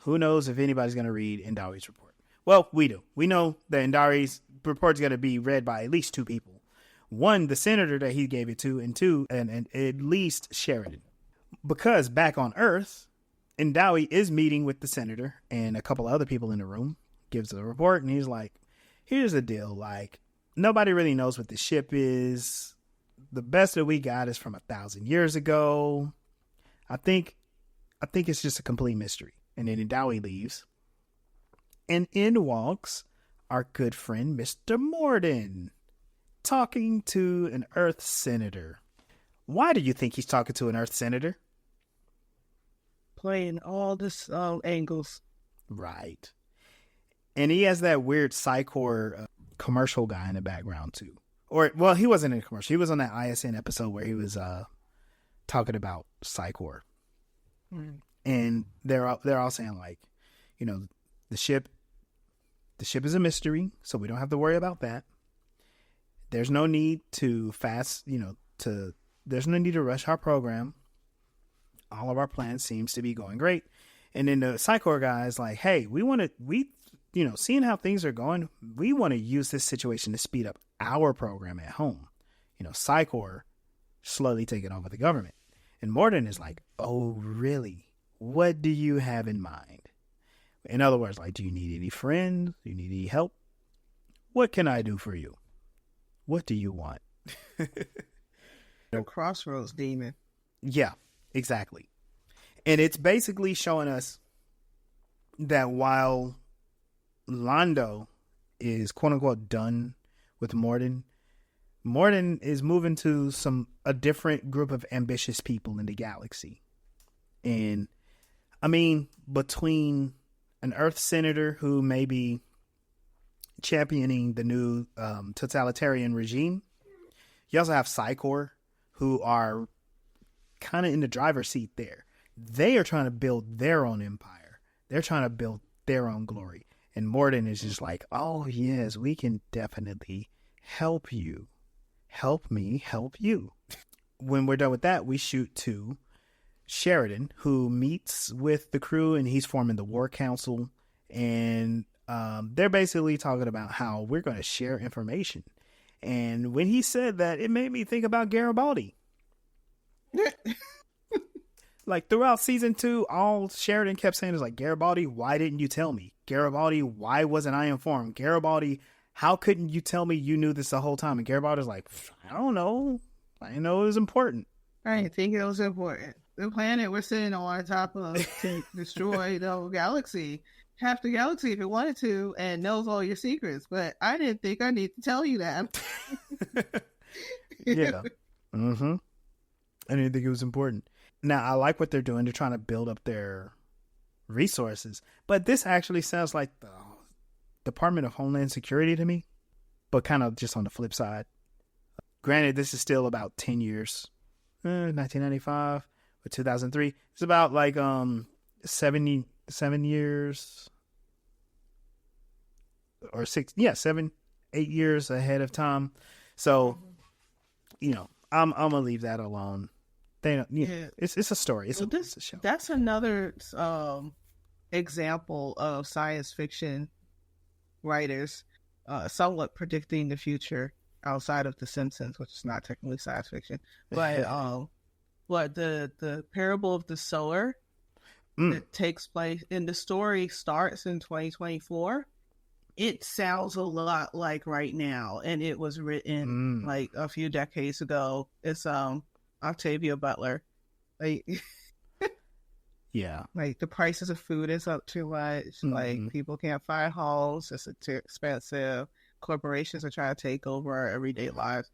Who knows if anybody's going to read Indawi's report? Well, we do. We know that Indawi's report is going to be read by at least two people. One, the senator that he gave it to, and two, and at least Sheridan. Because back on Earth, Indawi is meeting with the senator and a couple other people in the room, gives the report, and he's like, here's the deal. Like, nobody really knows what the ship is. The best that we got is from 1,000 years ago. I think it's just a complete mystery. And then Indawi leaves. And in walks our good friend, Mr. Morden, talking to an Earth senator. Why do you think he's talking to an Earth senator? Playing all the angles. Right. And he has that weird Psychor commercial guy in the background, too. Or, well, he wasn't in a commercial. He was on that ISN episode where he was talking about Psychor. Mm. And they're all saying, like, you know, the ship is a mystery, so we don't have to worry about that. There's no need to there's no need to rush our program. All of our plans seems to be going great. And then the Psychor guy is like, hey, seeing how things are going, we want to use this situation to speed up our program at home. You know, Psychor slowly taking over the government. And Morden is like, oh, really? What do you have in mind? In other words, like, do you need any friends? Do you need any help? What can I do for you? What do you want? The crossroads demon. Yeah, exactly. And it's basically showing us that while Londo is quote unquote done with Morden is moving to a different group of ambitious people in the galaxy. And I mean, between an Earth senator who may be championing the new totalitarian regime, you also have Psychor, who are kind of in the driver's seat there. They are trying to build their own empire. They're trying to build their own glory. And Morden is just like, oh, yes, we can definitely help you. Help me help you. When we're done with that, we shoot to Sheridan, who meets with the crew, and he's forming the War Council. And they're basically talking about how we're going to share information. And when he said that, it made me think about Garibaldi. Like throughout season 2, all Sheridan kept saying is like, Garibaldi, why didn't you tell me? Garibaldi, why wasn't I informed? Garibaldi, how couldn't you tell me you knew this the whole time? And Garibaldi's like, I don't know. I didn't know it was important. I didn't think it was important. The planet we're sitting on top of to destroy the whole galaxy. Half the galaxy if it wanted to, and knows all your secrets. But I didn't think I need to tell you that. Yeah. Mm-hmm. I didn't think it was important. Now, I like what they're doing. They're trying to build up their resources. But this actually sounds like the Department of Homeland Security to me, but kind of just on the flip side. Granted, this is still about 10 years. 1995 or 2003. It's about like 7 years or 7, 8 years ahead of time. So, you know, I'm gonna leave that alone. They don't, it's a story. It's a show. That's another example of science fiction writers somewhat predicting the future outside of The Simpsons, which is not technically science fiction. But the parable of the sower that takes place in the story starts in 2024. It sounds a lot like right now, and it was written like a few decades ago. It's Octavia Butler. Like yeah, like the prices of food is up too much. Like people can't find homes. It's too expensive. Corporations are trying to take over our everyday lives.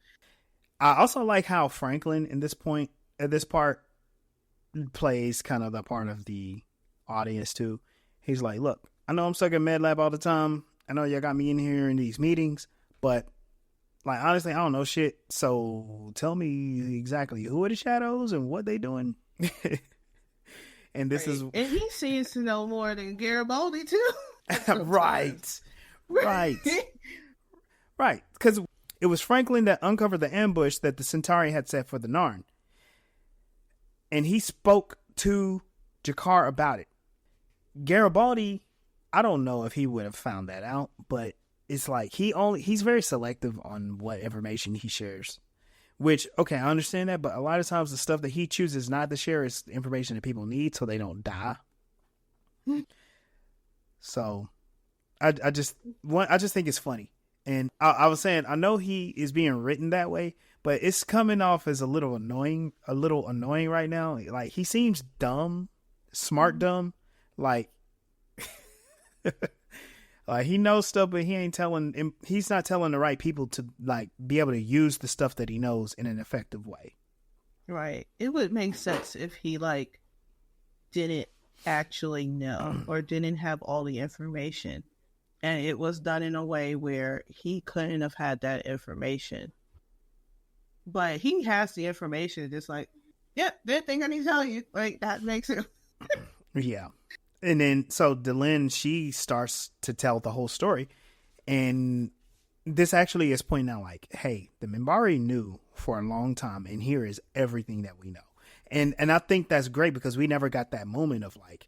I also like how Franklin at this part plays kind of the part of the audience too. He's like, look, I know I'm stuck in med lab all the time. I know y'all got me in here in these meetings, but like, honestly, I don't know shit. So tell me exactly who are the shadows and what they doing. And this is... And he seems to know more than Garibaldi, too. Right. Right. Right. Because it was Franklin that uncovered the ambush that the Centauri had set for the Narn. And he spoke to Jakar about it. Garibaldi, I don't know if he would have found that out, but it's like he's very selective on what information he shares. Which, okay, I understand that, but a lot of times the stuff that he chooses not to share is information that people need so they don't die. So I just think it's funny. And I was saying, I know he is being written that way, but it's coming off as a little annoying right now. Like, he seems dumb, smart dumb, like like he knows stuff, but he's not telling the right people to like be able to use the stuff that he knows in an effective way. Right. It would make sense if he like didn't actually know or didn't have all the information, and it was done in a way where he couldn't have had that information. But he has the information, just like, yeah, that thing I need to tell you. Like, that makes it. Yeah. And then, so Delenn, she starts to tell the whole story. And this actually is pointing out, like, hey, the Minbari knew for a long time, and here is everything that we know. And I think that's great because we never got that moment of, like,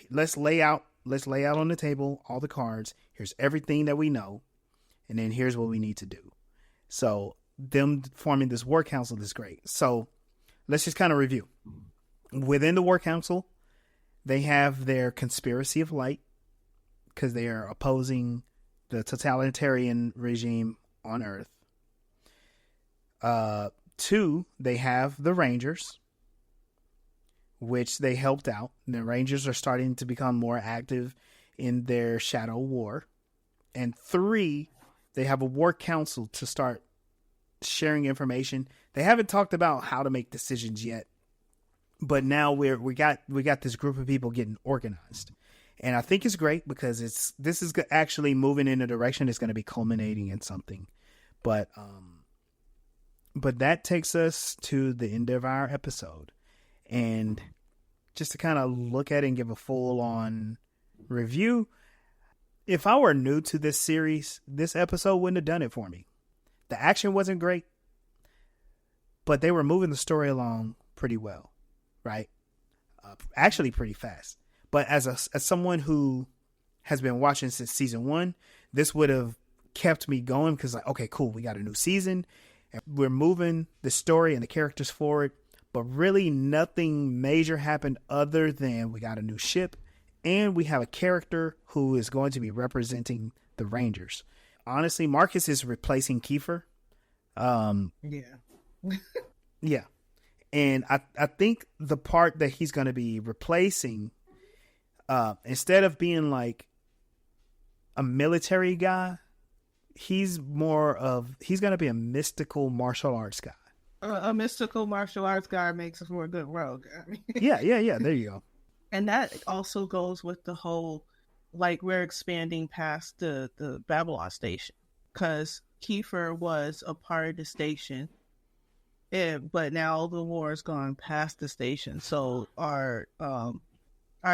let's lay out on the table all the cards. Here's everything that we know. And then here's what we need to do. So them forming this war council is great. So let's just kind of review. Within the war council, they have their conspiracy of light because they are opposing the totalitarian regime on Earth. 2, they have the Rangers, which they helped out. And the Rangers are starting to become more active in their shadow war. And 3, they have a war council to start sharing information. They haven't talked about how to make decisions yet, but now we got this group of people getting organized, and I think it's great because this is actually moving in a direction that's going to be culminating in something. But that takes us to the end of our episode, and just to kind of look at it and give a full on review. If I were new to this series, this episode wouldn't have done it for me. The action wasn't great, but they were moving the story along pretty well, right? Actually pretty fast. But as someone who has been watching since season 1, this would have kept me going because, like, okay, cool, we got a new season. And we're moving the story and the characters forward, but really nothing major happened other than we got a new ship and we have a character who is going to be representing the Rangers. Honestly, Marcus is replacing Kiefer. Yeah. And I think the part that he's going to be replacing, instead of being like a military guy, he's going to be a mystical martial arts guy. A mystical martial arts guy makes us for a good rogue. I mean. Yeah. There you go. And that also goes with the whole, like, we're expanding past the Babylon station, because Kiefer was a part of the station, but now the war has gone past the station. So our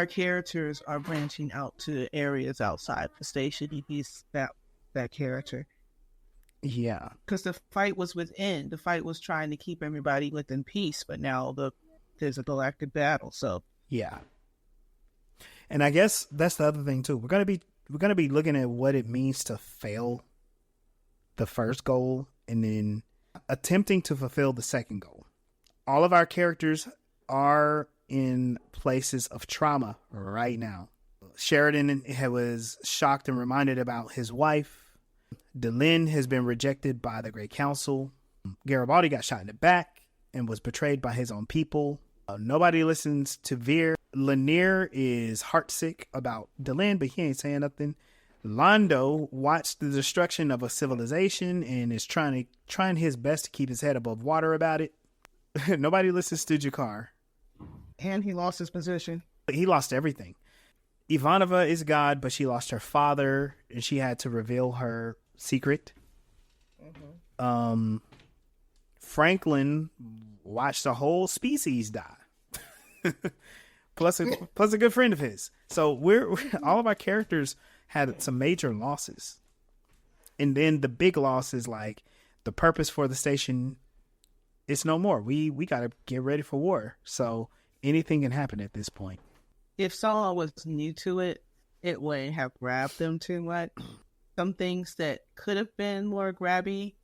characters are branching out to areas outside the station. He's that character. Yeah. Because the fight was within. The fight was trying to keep everybody within peace, but now there's a galactic battle. So yeah. And I guess that's the other thing too. We're gonna be looking at what it means to fail the first goal and then attempting to fulfill the second goal. All of our characters are in places of trauma right now. Sheridan was shocked and reminded about his wife. Delenn has been rejected by the Great Council. Garibaldi got shot in the back and was betrayed by his own people. Nobody listens to Veer. Lanier is heartsick about Delenn, but he ain't saying nothing. Londo watched the destruction of a civilization and is trying his best to keep his head above water about it. Nobody listens to Jakar. And he lost his position. He lost everything. Ivanova is God, but she lost her father and she had to reveal her secret. Mm-hmm. Franklin watched a whole species die. plus a good friend of his. So we're all of our characters had some major losses, And then the big loss is like the purpose for the station is no more. We got to get ready for war. So anything can happen at this point. If someone was new to it, it wouldn't have grabbed them too much. Some things that could have been more grabby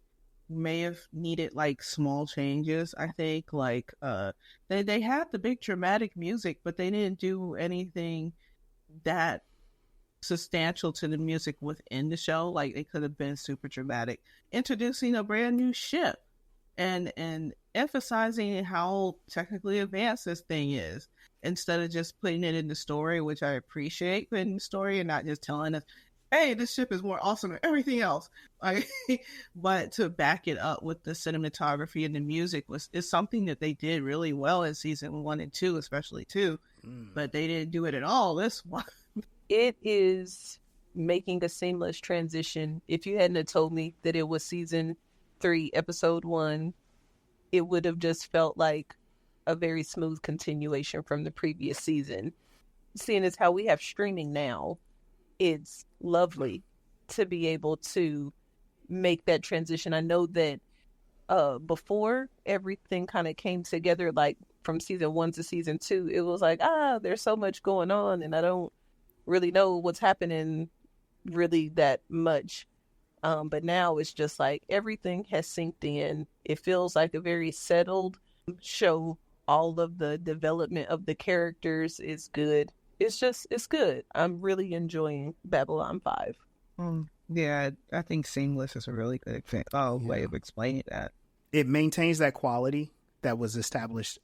may have needed like small changes. I think like they had the big dramatic music, but they didn't do anything that substantial to the music within the show. Like it could have been super dramatic, introducing a brand new ship and emphasizing how technically advanced this thing is, instead of just putting it in the story, which I appreciate, putting in the story and not just telling us, hey, this ship is more awesome than everything else. Like, but to back it up with the cinematography and the music is something that they did really well in season 1 and 2, especially 2. But they didn't do it at all this one. It is making a seamless transition. If you hadn't have told me that it was season 3, episode 1, it would have just felt like a very smooth continuation from the previous season. Seeing as how we have streaming now, it's lovely to be able to make that transition. I know that before everything kind of came together, like from season 1 to season 2, it was like, there's so much going on and I don't really know what's happening really that much. But now it's just like everything has synced in. It feels like a very settled show. All of the development of the characters is good. It's good. I'm really enjoying Babylon 5. Yeah, I think seamless is a really good way of explaining that. It maintains that quality that was established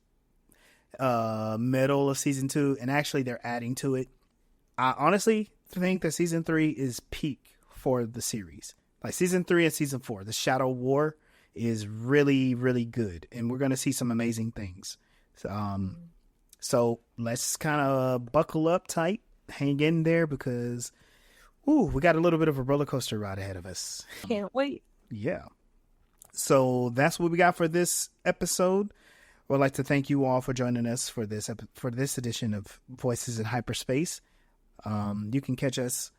middle of season 2, and actually they're adding to it. I honestly think that season 3 is peak for the series. Like season 3 and season 4, the Shadow War is really, really good, and we're going to see some amazing things. So let's kind of buckle up tight, hang in there, because we got a little bit of a roller coaster ride ahead of us. Can't wait. Yeah. So that's what we got for this episode. We'd like to thank you all for joining us for this edition of Voices in Hyperspace. You can catch us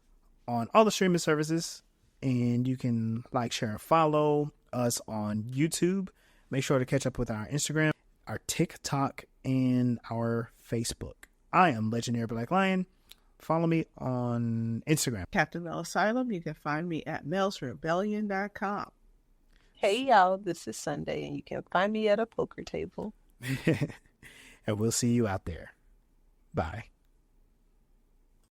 on all the streaming services, and you can like, share, and follow us on YouTube. Make sure to catch up with our Instagram, our TikTok, and our Facebook. I am Legendary Black Lion. Follow me on Instagram. Captain Mel Asylum. You can find me at melsrebellion.com. Hey y'all, this is Sunday, and you can find me at a poker table. And we'll see you out there. Bye.